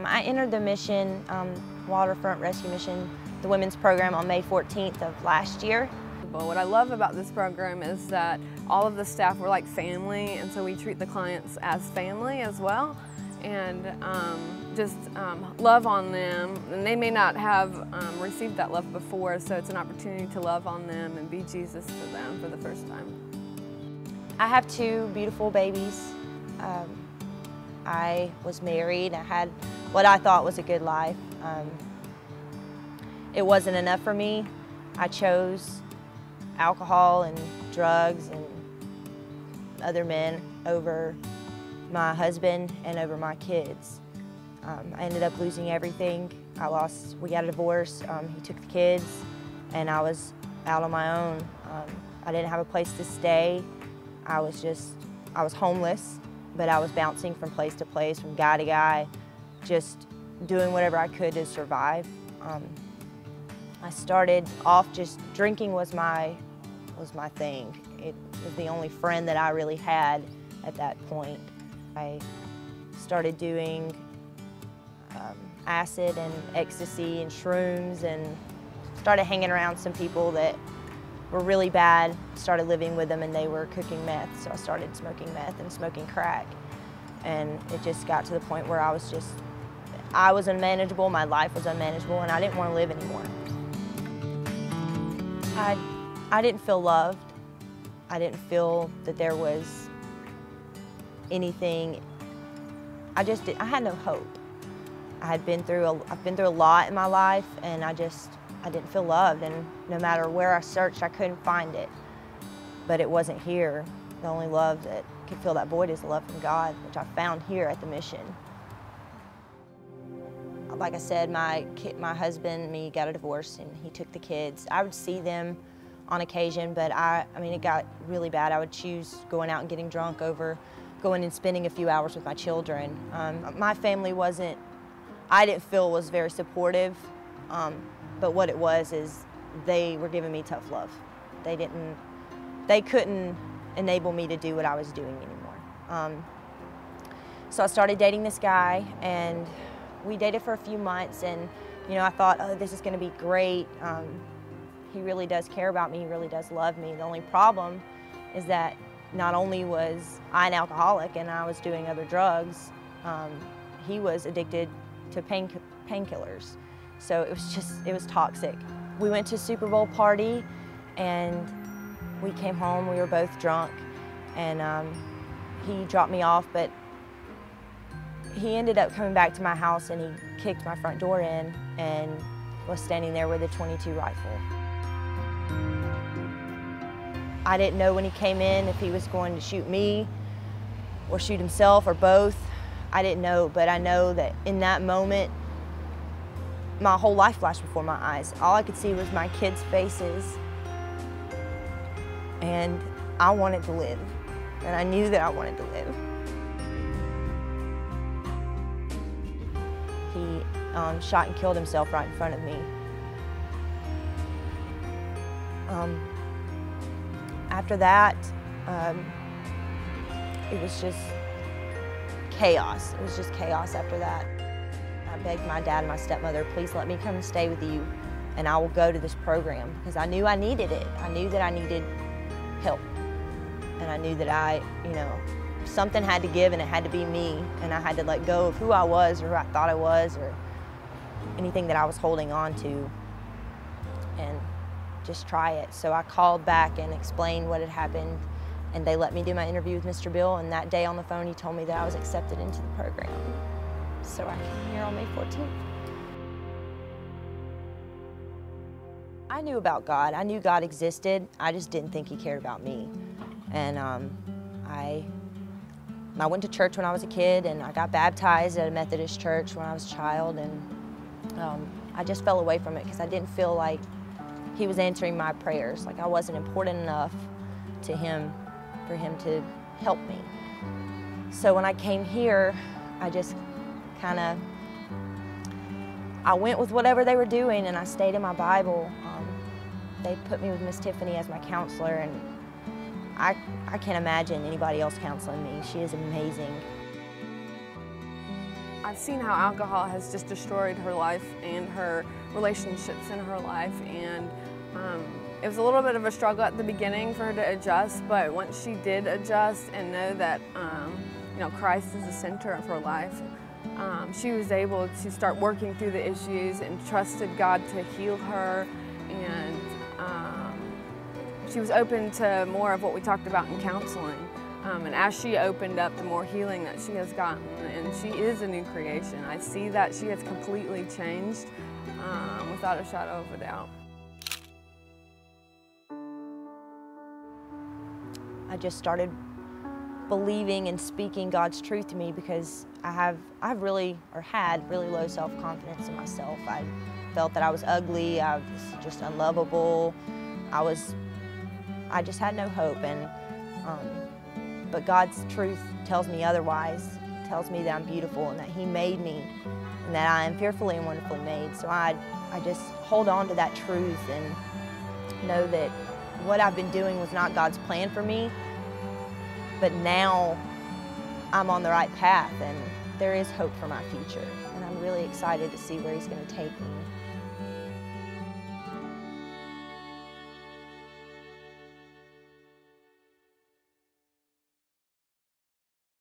I entered the mission, Waterfront Rescue Mission, the women's program on May 14th of last year. What I love about this program is that all of the staff were like family, and so we treat the clients as family as well, and just love on them. And they may not have received that love before, so it's an opportunity to love on them and be Jesus to them for the first time. I have two beautiful babies. I was married. I had what I thought was a good life. It wasn't enough for me. I chose alcohol and drugs and other men over my husband and over my kids. I ended up losing everything. We got a divorce, he took the kids, and I was out on my own. I didn't have a place to stay. I was homeless, but I was bouncing from place to place, from guy to guy, just doing whatever I could to survive. I started off just drinking was my thing. It was the only friend that I really had at that point. I started doing acid and ecstasy and shrooms, and started hanging around some people that were really bad. Started living with them, and they were cooking meth, so I started smoking meth and smoking crack. And it just got to the point where I was unmanageable, my life was unmanageable, and I didn't want to live anymore. I didn't feel loved. I didn't feel that there was anything. I had no hope. I've been through a lot in my life, and I didn't feel loved, and no matter where I searched, I couldn't find it. But it wasn't here. The only love that could fill that void is the love from God, which I found here at the mission. Like I said, my husband and me got a divorce, and he took the kids. I would see them on occasion, but I mean, it got really bad. I would choose going out and getting drunk over going and spending a few hours with my children. My family I didn't feel was very supportive, but what it was is they were giving me tough love. They couldn't enable me to do what I was doing anymore. So I started dating this guy, and we dated for a few months, and I thought, oh, this is going to be great. He really does care about me, he really does love me. The only problem is that not only was I an alcoholic and I was doing other drugs, he was addicted to painkillers. So it was toxic. We went to a Super Bowl party, and we came home, we were both drunk, and he dropped me off, but he ended up coming back to my house, and he kicked my front door in and was standing there with a .22 rifle. I didn't know when he came in if he was going to shoot me or shoot himself or both. I didn't know, but I know that in that moment, my whole life flashed before my eyes. All I could see was my kids' faces, and I wanted to live, and I knew that I wanted to live. He shot and killed himself right in front of me. After that, it was just chaos. It was just chaos after that. I begged my dad and my stepmother, please let me come and stay with you, and I will go to this program, because I knew I needed it. I knew that I needed help, and I knew that something had to give, and it had to be me, and I had to let go of who I was or who I thought I was or anything that I was holding on to, and just try it. So I called back and explained what had happened, and they let me do my interview with Mr. Bill, and that day on the phone he told me that I was accepted into the program. So I came here on May 14th. I knew about God. I knew God existed. I just didn't think he cared about me. And I went to church when I was a kid, and I got baptized at a Methodist church when I was a child, and I just fell away from it because I didn't feel like he was answering my prayers. Like I wasn't important enough to him for him to help me. So when I came here, I just I went with whatever they were doing, and I stayed in my Bible. They put me with Miss Tiffany as my counselor, and I can't imagine anybody else counseling me. She is amazing. I've seen how alcohol has just destroyed her life and her relationships in her life, and it was a little bit of a struggle at the beginning for her to adjust, but once she did adjust and know that you know, Christ is the center of her life, she was able to start working through the issues and trusted God to heal her, and she was open to more of what we talked about in counseling. And as she opened up, the more healing that she has gotten, and she is a new creation. I see that she has completely changed without a shadow of a doubt. I just started believing and speaking God's truth to me because I had really low self-confidence in myself. I felt that I was ugly, I was just unlovable. I just had no hope, and but God's truth tells me otherwise. It tells me that I'm beautiful and that He made me and that I am fearfully and wonderfully made. So I just hold on to that truth and know that what I've been doing was not God's plan for me, but now I'm on the right path and there is hope for my future. And I'm really excited to see where He's going to take me.